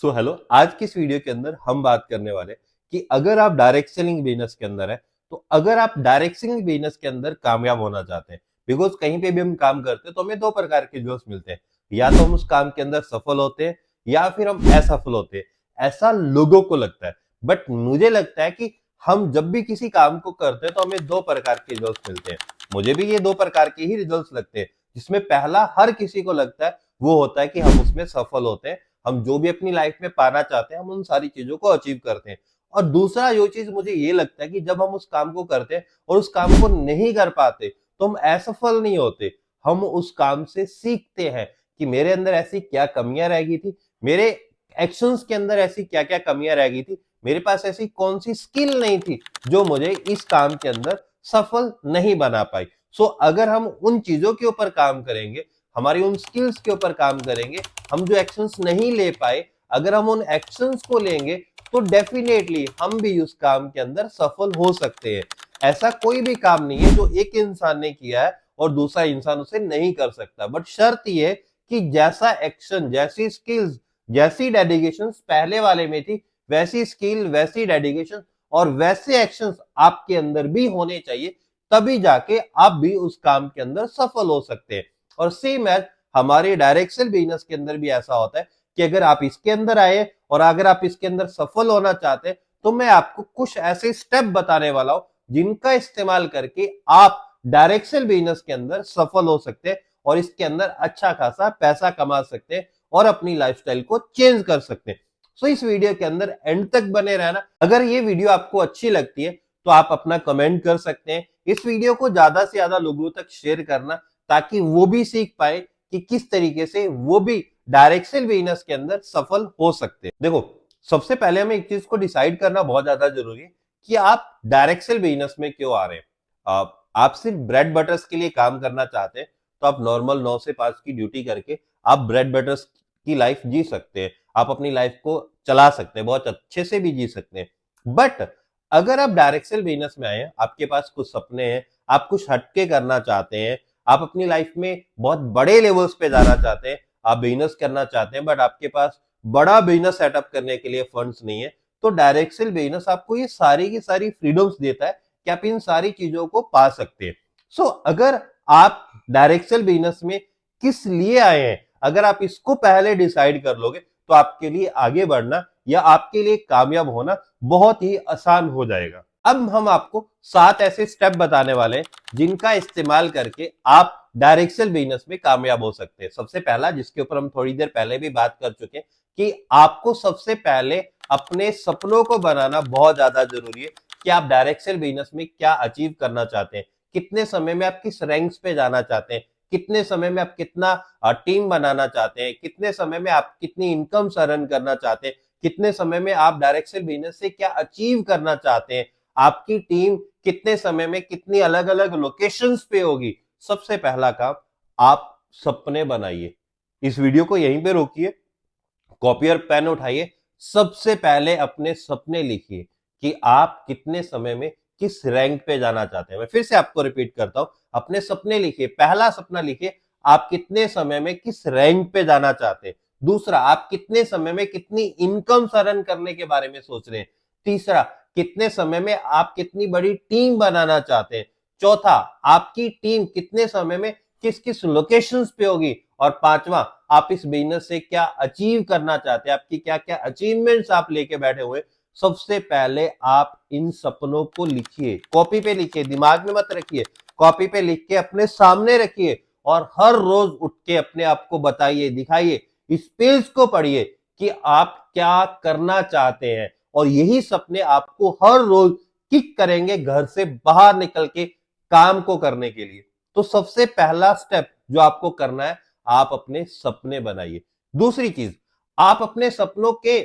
Hello, आज की इस वीडियो के अंदर हम बात करने वाले हैं कि अगर आप डायरेक्ट सेलिंग बिजनेस के अंदर है, तो अगर आप डायरेक्ट सेलिंग बिजनेस के अंदर कामयाब होना चाहते हैं, बिकॉज कहीं पे भी हम काम करते हैं तो हमें दो प्रकार के जॉब्स मिलते हैं। या तो हम उस काम के अंदर सफल होते हैं या फिर हम असफल होते हैं। ऐसा लोगों को लगता है, बट मुझे लगता है कि हम जब भी किसी काम को करते हैं तो हमें दो प्रकार के रिजल्ट मिलते हैं। मुझे भी ये दो प्रकार के ही रिजल्ट लगते हैं, जिसमें पहला हर किसी को लगता है वो होता है कि हम उसमें सफल होते हैं, हम जो भी अपनी लाइफ में पाना चाहते हैं हम उन सारी चीजों को अचीव करते हैं। और दूसरा जो चीज मुझे ये लगता है कि जब हम उस काम को करते हैं और उस काम को नहीं कर पाते तो हम असफल नहीं होते, हम उस काम से सीखते हैं कि मेरे अंदर ऐसी क्या कमियां रह गई थी, मेरे एक्शंस के अंदर ऐसी क्या क्या कमियां रह गई थी, मेरे पास ऐसी कौन सी स्किल नहीं थी जो मुझे इस काम के अंदर सफल नहीं बना पाई। अगर हम उन चीजों के ऊपर काम करेंगे, हमारी उन स्किल्स के ऊपर काम करेंगे, हम जो एक्शंस नहीं ले पाए अगर हम उन एक्शंस को लेंगे तो डेफिनेटली हम भी उस काम के अंदर सफल हो सकते हैं। ऐसा कोई भी काम नहीं है जो एक इंसान ने किया है और दूसरा इंसान उसे नहीं कर सकता, बट शर्त यह है कि जैसा एक्शन, जैसी स्किल्स, जैसी डेडिकेशन पहले वाले में थी, वैसी स्किल, वैसी डेडिकेशन और वैसे एक्शंस आपके अंदर भी होने चाहिए, तभी जाके आप भी उस काम के अंदर सफल हो सकते हैं। और सेम एज हमारे डायरेक्ट सेल बिजनेस के अंदर भी ऐसा होता है कि अगर आप इसके अंदर आए और अगर आप इसके अंदर सफल होना चाहते हैं तो मैं आपको कुछ ऐसे स्टेप बताने वाला हूं जिनका इस्तेमाल करके आप डायरेक्ट सेल बिजनेस के अंदर सफल हो सकते हैं और इसके अंदर अच्छा खासा पैसा कमा सकते हैं और अपनी लाइफस्टाइल को चेंज कर सकते हैं। इस वीडियो के अंदर एंड तक बने रहना। अगर ये वीडियो आपको अच्छी लगती है तो आप अपना कमेंट कर सकते हैं। इस वीडियो को ज्यादा से ज्यादा लोगों तक शेयर करना ताकि वो भी सीख पाए कि किस तरीके से वो भी डायरेक्ट सेल बिजनेस के अंदर सफल हो सकते हैं। देखो, सबसे पहले हमें एक चीज को डिसाइड करना बहुत ज्यादा जरूरी है कि आप डायरेक्ट सेल बिजनेस में क्यों आ रहे हैं। आप सिर्फ ब्रेड बटर्स के लिए काम करना चाहते हैं तो आप नॉर्मल 9 से 5 की ड्यूटी करके आप ब्रेड बटर्स की लाइफ जी सकते हैं, आप अपनी लाइफ को चला सकते हैं, बहुत अच्छे से भी जी सकते हैं। बट अगर आप डायरेक्ट सेल बिजनेस में आए हैं, आपके पास कुछ सपने हैं, आप कुछ हटके करना चाहते हैं, आप अपनी लाइफ में बहुत बड़े लेवल्स पे जाना चाहते हैं, आप बिजनेस करना चाहते हैं, बट आपके पास बड़ा बिजनेस सेटअप करने के लिए फंड्स नहीं है, तो डायरेक्ट सेल बिजनेस आपको ये सारी की सारी फ्रीडम्स देता है कि आप इन सारी चीजों को पा सकते हैं। अगर आप डायरेक्ट सेल बिजनेस में किस लिए आए हैं, अगर आप इसको पहले डिसाइड कर लोगे तो आपके लिए आगे बढ़ना या आपके लिए कामयाब होना बहुत ही आसान हो जाएगा। अब हम आपको 7 ऐसे स्टेप बताने वाले हैं जिनका इस्तेमाल करके आप डायरेक्ट सेल बिजनेस में कामयाब हो सकते हैं। सबसे पहला, जिसके ऊपर हम थोड़ी देर पहले भी बात कर चुके हैं, कि आपको सबसे पहले अपने सपनों को बनाना बहुत ज्यादा जरूरी है कि आप डायरेक्ट सेल बिजनेस में क्या अचीव करना चाहते हैं, कितने समय में आप किस रैंक्स पे जाना चाहते हैं, कितने समय में आप कितना टीम बनाना चाहते हैं, कितने समय में आप कितनी इनकम अर्न करना चाहते हैं, कितने समय में आप डायरेक्ट सेल बिजनेस से क्या अचीव करना चाहते हैं, आपकी टीम कितने समय में कितनी अलग अलग लोकेशंस पे होगी। सबसे पहला काम, आप सपने बनाइए। इस वीडियो को यहीं पे रोकिए, कॉपी और पेन उठाइए, सबसे पहले अपने सपने लिखिए कि आप कितने समय में किस रैंक पे जाना चाहते हैं। मैं फिर से आपको रिपीट करता हूं, अपने सपने लिखिए। पहला सपना लिखिए, आप कितने समय में किस रैंक पे जाना चाहते हैं। दूसरा, आप कितने समय में कितनी इनकम अर्न करने के बारे में सोच रहे हैं। तीसरा, कितने समय में आप कितनी बड़ी टीम बनाना चाहते हैं। चौथा, आपकी टीम कितने समय में किस किस लोकेशंस पे होगी। और पांचवा, आप इस बिजनेस से क्या अचीव करना चाहते हैं, आपकी क्या क्या अचीवमेंट्स आप लेके बैठे हुए। सबसे पहले आप इन सपनों को लिखिए, कॉपी पे लिखिए, दिमाग में मत रखिए, कॉपी पे लिख के अपने सामने रखिए और हर रोज उठ के अपने आप को बताइए, दिखाइए, इस पेज को पढ़िए कि आप क्या करना चाहते हैं। और यही सपने आपको हर रोज किक करेंगे घर से बाहर निकल के काम को करने के लिए। तो सबसे पहला स्टेप जो आपको करना है, आप अपने सपने बनाइए। दूसरी चीज, आप अपने सपनों के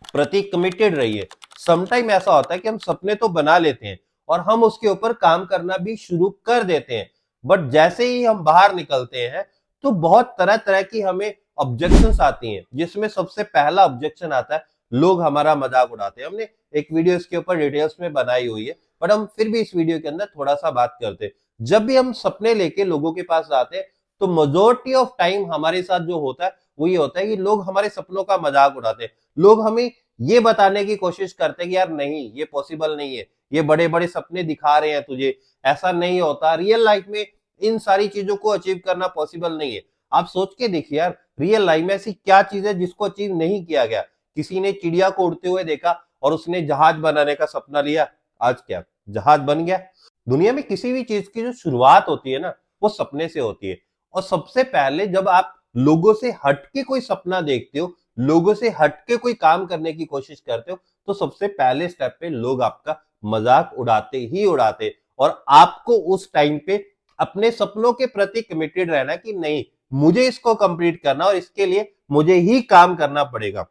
प्रति कमिटेड रहिए। समटाइम ऐसा होता है कि हम सपने तो बना लेते हैं और हम उसके ऊपर काम करना भी शुरू कर देते हैं, बट जैसे ही हम बाहर निकलते हैं तो बहुत तरह तरह की हमें ऑब्जेक्शंस आती हैं, जिसमें सबसे पहला ऑब्जेक्शन आता है, लोग हमारा मजाक उड़ाते हैं। हमने एक वीडियो इसके ऊपर डिटेल्स में बनाई हुई है, बट हम फिर भी इस वीडियो के अंदर थोड़ा सा बात करते हैं। जब भी हम सपने लेके लोगों के पास जाते हैं तो मेजोरिटी ऑफ टाइम हमारे साथ जो होता है वो ये होता है कि लोग हमारे सपनों का मजाक उड़ाते हैं। लोग हमें ये बताने की कोशिश करते हैं कि यार नहीं, ये पॉसिबल नहीं है, ये बड़े बड़े सपने दिखा रहे हैं तुझे, ऐसा नहीं होता रियल लाइफ में, इन सारी चीजों को अचीव करना पॉसिबल नहीं है। आप सोच के देखिए यार, रियल लाइफ में ऐसी क्या चीज है जिसको अचीव नहीं किया गया। किसी ने चिड़िया को उड़ते हुए देखा और उसने जहाज बनाने का सपना लिया, आज क्या जहाज बन गया। दुनिया में किसी भी चीज की जो शुरुआत होती है ना, वो सपने से होती है। और सबसे पहले जब आप लोगों से हटके कोई सपना देखते हो, लोगों से हटके कोई काम करने की कोशिश करते हो, तो सबसे पहले स्टेप पे लोग आपका मजाक उड़ाते ही उड़ाते। और आपको उस टाइम पे अपने सपनों के प्रति कमिटेड रहना कि नहीं, मुझे इसको कंप्लीट करना और इसके लिए मुझे ही काम करना पड़ेगा।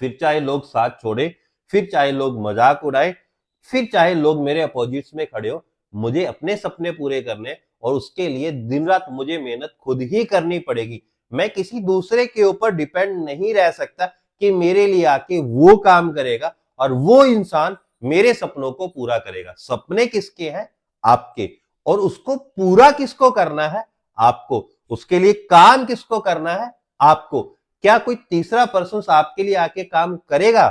फिर चाहे लोग साथ छोड़े, फिर चाहे लोग मजाक उड़ाए, फिर चाहे लोग मेरे अपोजिट्स में खड़े हो, मुझे अपने सपने पूरे करने और उसके लिए दिन रात मुझे मेहनत खुद ही करनी पड़ेगी। मैं किसी दूसरे के ऊपर डिपेंड नहीं रह सकता कि मेरे लिए आके वो काम करेगा और वो इंसान मेरे सपनों को पूरा करेगा। सपने किसके हैं? आपके। और उसको पूरा किसको करना है? आपको। उसके लिए काम किसको करना है? आपको। क्या कोई तीसरा पर्सन आपके लिए आके काम करेगा?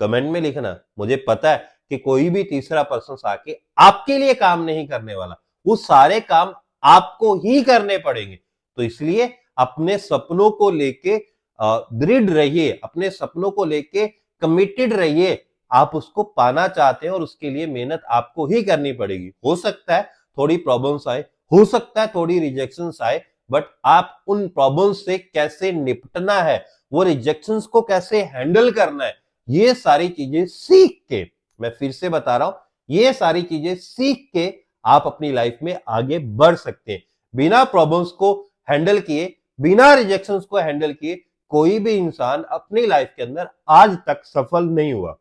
कमेंट में लिखना। मुझे पता है कि कोई भी तीसरा पर्सन आके आपके लिए काम नहीं करने वाला, वो सारे काम आपको ही करने पड़ेंगे। तो इसलिए अपने सपनों को लेके दृढ़ रहिए, अपने सपनों को लेके कमिटेड रहिए। आप उसको पाना चाहते हैं और उसके लिए मेहनत आपको ही करनी पड़ेगी। हो सकता है थोड़ी प्रॉब्लम्स आए, हो सकता है थोड़ी रिजेक्शंस आए, बट आप उन प्रॉब्लम्स से कैसे निपटना है, वो रिजेक्शंस को कैसे हैंडल करना है, ये सारी चीजें सीख के, मैं फिर से बता रहा हूं, ये सारी चीजें सीख के आप अपनी लाइफ में आगे बढ़ सकते हैं। बिना प्रॉब्लम्स को हैंडल किए, बिना रिजेक्शंस को हैंडल किए कोई भी इंसान अपनी लाइफ के अंदर आज तक सफल नहीं हुआ।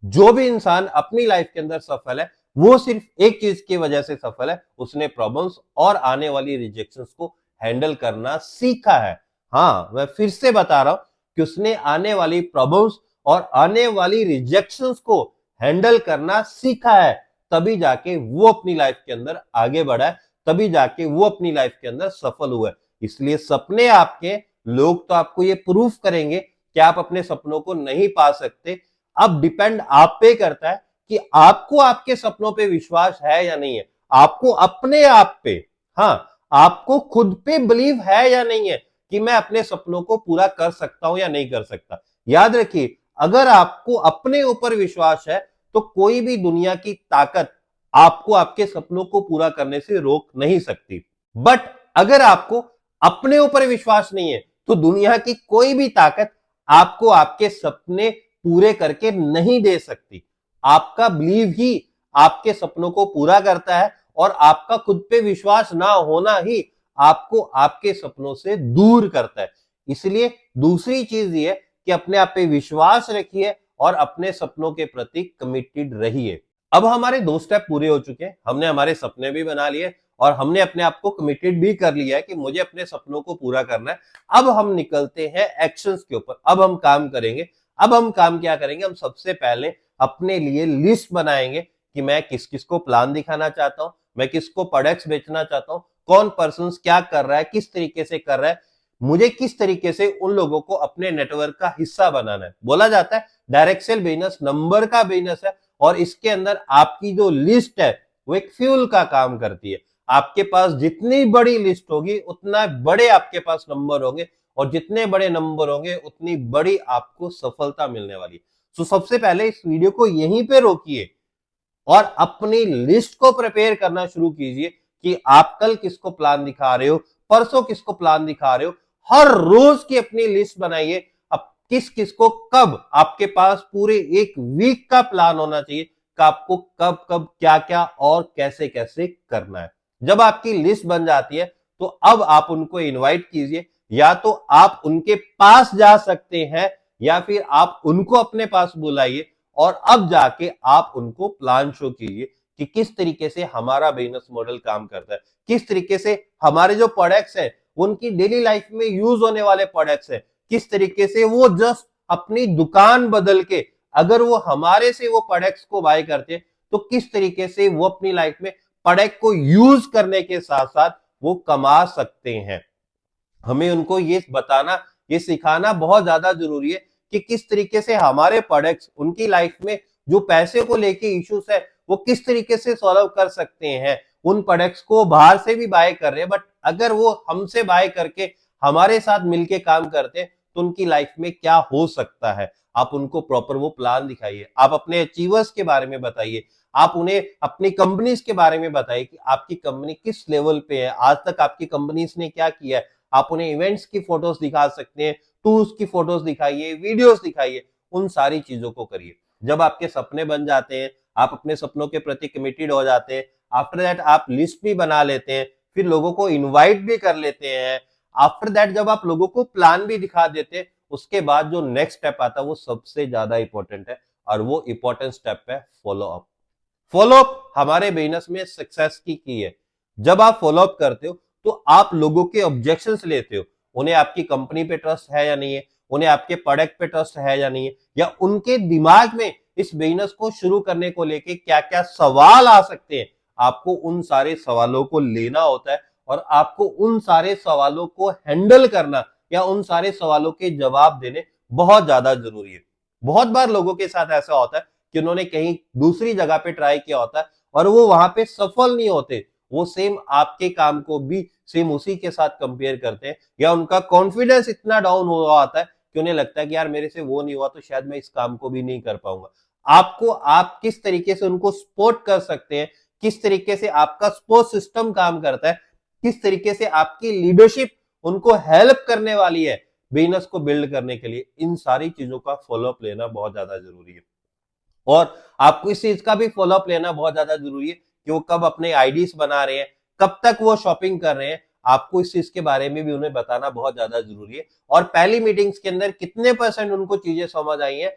जो भी इंसान अपनी लाइफ के अंदर सफल है, वो सिर्फ एक चीज की वजह से सफल है, उसने प्रॉब्लम्स और आने वाली रिजेक्शंस को हैंडल करना सीखा है। हाँ, मैं फिर से बता रहा हूं कि उसने आने वाली प्रॉब्लम्स और आने वाली रिजेक्शंस को हैंडल करना सीखा है, तभी जाके वो अपनी लाइफ के अंदर आगे बढ़ा है, तभी जाके वो अपनी लाइफ के अंदर सफल हुआ है। इसलिए सपने आपके, लोग तो आपको ये प्रूफ करेंगे कि आप अपने सपनों को नहीं पा सकते। अब डिपेंड आप पे करता है कि आपको आपके सपनों पे विश्वास है या नहीं है, आपको अपने आप पे, हाँ, आपको खुद पे बिलीव है या नहीं है कि मैं अपने सपनों को पूरा कर सकता हूं या नहीं कर सकता। याद रखिए, अगर आपको अपने ऊपर विश्वास है तो कोई भी दुनिया की ताकत आपको आपके सपनों को पूरा करने से रोक नहीं सकती। बट अगर आपको अपने ऊपर विश्वास नहीं है तो दुनिया की कोई भी ताकत आपको आपके सपने पूरे करके नहीं दे सकती। आपका बिलीव ही आपके सपनों को पूरा करता है और आपका खुद पे विश्वास ना होना ही आपको आपके सपनों से दूर करता है। इसलिए दूसरी चीज ये है कि अपने आप पे विश्वास रखिए और अपने सपनों के प्रति कमिटेड रहिए। अब हमारे 2 स्टेप पूरे हो चुके हैं, हमने हमारे सपने भी बना लिए और हमने अपने आप को कमिटेड भी कर लिया है कि मुझे अपने सपनों को पूरा करना है। अब हम निकलते हैं एक्शंस के ऊपर, अब हम काम करेंगे। अब हम काम क्या करेंगे? हम सबसे पहले अपने लिए लिस्ट बनाएंगे कि मैं किस किस को प्लान दिखाना चाहता हूं, मैं किसको प्रोडक्ट्स बेचना चाहता हूं, कौन पर्सन क्या कर रहा है, किस तरीके से कर रहा है, मुझे किस तरीके से उन लोगों को अपने नेटवर्क का हिस्सा बनाना है। बोला जाता है डायरेक्ट सेल बिजनेस नंबर का बिजनेस है और इसके अंदर आपकी जो लिस्ट है वो एक फ्यूल का काम करती है। आपके पास जितनी बड़ी लिस्ट होगी उतना बड़े आपके पास नंबर होंगे और जितने बड़े नंबर होंगे उतनी बड़ी आपको सफलता मिलने वाली है। तो सबसे पहले इस वीडियो को यहीं पे रोकिए और अपनी लिस्ट को प्रिपेयर करना शुरू कीजिए कि आप कल किसको प्लान दिखा रहे हो, परसों किसको प्लान दिखा रहे हो। हर रोज की अपनी लिस्ट बनाइए। अब किस किस को कब, आपके पास पूरे एक वीक का प्लान होना चाहिए कि आपको कब कब क्या क्या और कैसे कैसे करना है। जब आपकी लिस्ट बन जाती है तो अब आप उनको इनवाइट कीजिए, या तो आप उनके पास जा सकते हैं या फिर आप उनको अपने पास बुलाइए और अब जाके आप उनको प्लान शो कीजिए कि किस तरीके से हमारा बिजनेस मॉडल काम करता है, किस तरीके से हमारे जो प्रोडक्ट्स हैं उनकी डेली लाइफ में यूज होने वाले प्रोडक्ट्स हैं, किस तरीके से वो जस्ट अपनी दुकान बदल के अगर वो हमारे से वो प्रोडक्ट्स को बाय करते हैं तो किस तरीके से वो अपनी लाइफ में प्रोडक्ट को यूज करने के साथ साथ वो कमा सकते हैं। हमें उनको ये बताना, ये सिखाना बहुत ज्यादा जरूरी है कि किस तरीके से हमारे प्रोडक्ट्स उनकी लाइफ में जो पैसे को लेके इश्यूज है वो किस तरीके से सॉल्व कर सकते हैं। उन प्रोडक्ट्स को बाहर से भी बाय कर रहे हैं, बट अगर वो हमसे बाय करके हमारे साथ मिलके काम करते हैं तो उनकी लाइफ में क्या हो सकता है। आप उनको प्रॉपर वो प्लान दिखाइए, आप अपने अचीवर्स के बारे में बताइए, आप उन्हें अपनी कंपनीज के बारे में बताइए कि आपकी कंपनी किस लेवल पे है, आज तक आपकी कंपनीज ने क्या किया है। आप उन्हें इवेंट्स की फोटोज दिखा सकते हैं, टूर्स की फोटोज दिखाइए, वीडियोस दिखाइए, उन सारी चीजों को करिए। जब आपके सपने बन जाते हैं, आप अपने सपनों के प्रति कमिटेड हो जाते हैं, आफ्टर दैट आप लिस्ट भी बना लेते हैं, फिर लोगों को इनवाइट भी कर लेते हैं, आफ्टर दैट जब आप लोगों को प्लान भी दिखा देते हैं, उसके बाद जो नेक्स्ट स्टेप आता है वो सबसे ज्यादा इंपॉर्टेंट है, और वो इंपॉर्टेंट स्टेप है फॉलो अप। फॉलो अप हमारे बिजनेस में सक्सेस की है। जब आप फॉलो अप करते हो तो आप लोगों के ऑब्जेक्शंस लेते हो, उन्हें आपकी कंपनी पे ट्रस्ट है या नहीं है, उन्हें आपके प्रोडक्ट पे ट्रस्ट है या नहीं है, या उनके दिमाग में इस बिजनेस को शुरू करने को लेके क्या क्या सवाल आ सकते हैं। आपको उन सारे सवालों को लेना होता है और आपको उन सारे सवालों को हैंडल करना या उन सारे सवालों के जवाब देने बहुत ज्यादा जरूरी है। बहुत बार लोगों के साथ ऐसा होता है कि उन्होंने कहीं दूसरी जगह पे ट्राई किया होता है और वो वहां पे सफल नहीं होते, वो सेम आपके काम को भी सेम उसी के साथ कंपेयर करते हैं, या उनका कॉन्फिडेंस इतना डाउन हुआ आता है कि उन्हें लगता है कि यार मेरे से वो नहीं हुआ तो शायद मैं इस काम को भी नहीं कर पाऊंगा। आपको आप किस तरीके से उनको सपोर्ट कर सकते हैं, किस तरीके से आपका सपोर्ट सिस्टम काम करता है, किस तरीके से आपकी लीडरशिप उनको हेल्प करने वाली है बिजनेस को बिल्ड करने के लिए, इन सारी चीजों का फॉलोअप लेना बहुत ज्यादा जरूरी है। और आपको इस चीज का भी फॉलोअप लेना बहुत ज्यादा जरूरी है कि वो कब अपने आईडीज बना रहे हैं, कब तक वो शॉपिंग कर रहे हैं। आपको इस चीज के बारे में भी उन्हें बताना बहुत ज्यादा जरूरी है। और पहली मीटिंग्स के अंदर कितने % उनको चीजें समझ आई हैं,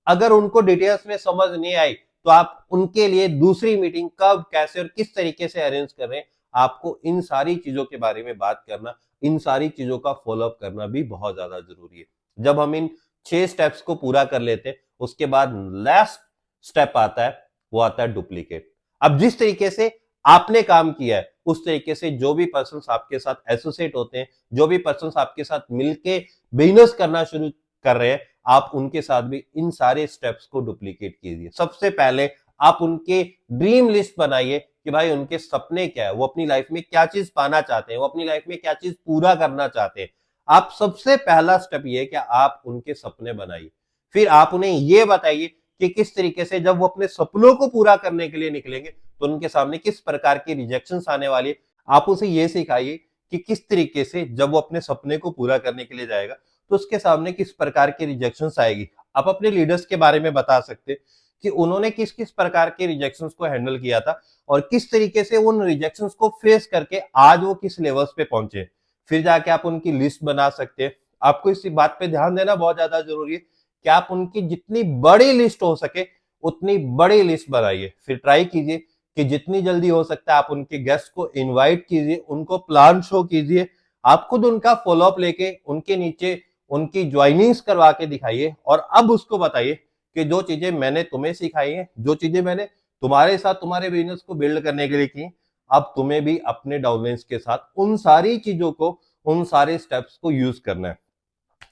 अगर उनको डिटेल्स में समझ नहीं आई तो आप उनके लिए दूसरी मीटिंग कब, कैसे और किस तरीके से अरेंज कर रहे हैं। आपको इन सारी चीजों के बारे में बात करना, इन सारी चीजों का फॉलोअप करना भी बहुत ज्यादा जरूरी है। जब हम इन 6 स्टेप्स को पूरा कर लेते हैं उसके बाद लास्ट स्टेप आता है, वो आता है डुप्लीकेट। अब जिस तरीके से आपने काम किया है उस तरीके से जो भी पर्सन्स आपके साथ एसोसिएट होते हैं, जो भी पर्सन्स आपके साथ मिलके बिजनेस करना शुरू कर रहे हैं, आप उनके साथ भी इन सारे स्टेप्स को डुप्लीकेट कीजिए। सबसे पहले आप उनके ड्रीम लिस्ट बनाइए कि भाई उनके सपने क्या है, वो अपनी लाइफ में क्या चीज पाना चाहते हैं, वो अपनी लाइफ में क्या चीज पूरा करना चाहते हैं। आप सबसे पहला स्टेप ये है कि आप उनके सपने बनाइए। फिर आप उन्हें ये बताइए कि किस तरीके से जब वो अपने सपनों को पूरा करने के लिए निकलेंगे तो उनके सामने किस प्रकार की रिजेक्शंस आने वाली है। आप उसे ये सिखाइए कि किस तरीके से जब वो अपने सपने को पूरा करने के लिए जाएगा तो उसके सामने किस प्रकार की रिजेक्शंस आएगी। आप अपने लीडर्स के बारे में बता सकते हैं कि उन्होंने किस किस प्रकार के रिजेक्शंस को हैंडल किया था और किस तरीके से उन रिजेक्शंस को फेस करके आज वो किस लेवल्स पे पहुंचे। फिर जाके आप उनकी लिस्ट बना सकते हैं। आपको इस बात पे ध्यान देना बहुत ज्यादा जरूरी है कि आप उनकी जितनी बड़ी लिस्ट हो सके उतनी बड़ी लिस्ट बनाइए। फिर ट्राई कीजिए कि जितनी जल्दी हो सकता है आप उनके गेस्ट को इनवाइट कीजिए, उनको प्लान शो कीजिए, आप खुद उनका फॉलोअप लेके उनके नीचे उनकी ज्वाइनिंग्स करवा के दिखाइए और अब उसको बताइए कि जो चीजें मैंने तुम्हें सिखाई है, जो चीजें मैंने तुम्हारे साथ तुम्हारे बिजनेस को बिल्ड करने के लिए की, अब तुम्हें भी अपने डाउनलाइंस के साथ उन सारी चीजों को, उन सारे स्टेप्स को यूज करना है।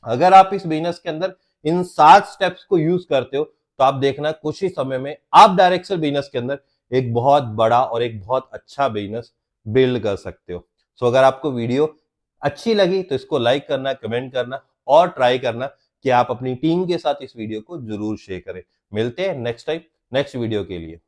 अगर आप इस बिजनेस के अंदर इन 7 स्टेप्स को यूज करते हो तो आप देखना कुछ ही समय में आप डायरेक्शन बिजनेस के अंदर एक बहुत बड़ा और एक बहुत अच्छा बिजनेस बिल्ड कर सकते हो। सो अगर आपको वीडियो अच्छी लगी तो इसको लाइक करना, कमेंट करना और ट्राई करना कि आप अपनी टीम के साथ इस वीडियो को जरूर शेयर करें। मिलते हैं नेक्स्ट टाइम नेक्स्ट वीडियो के लिए।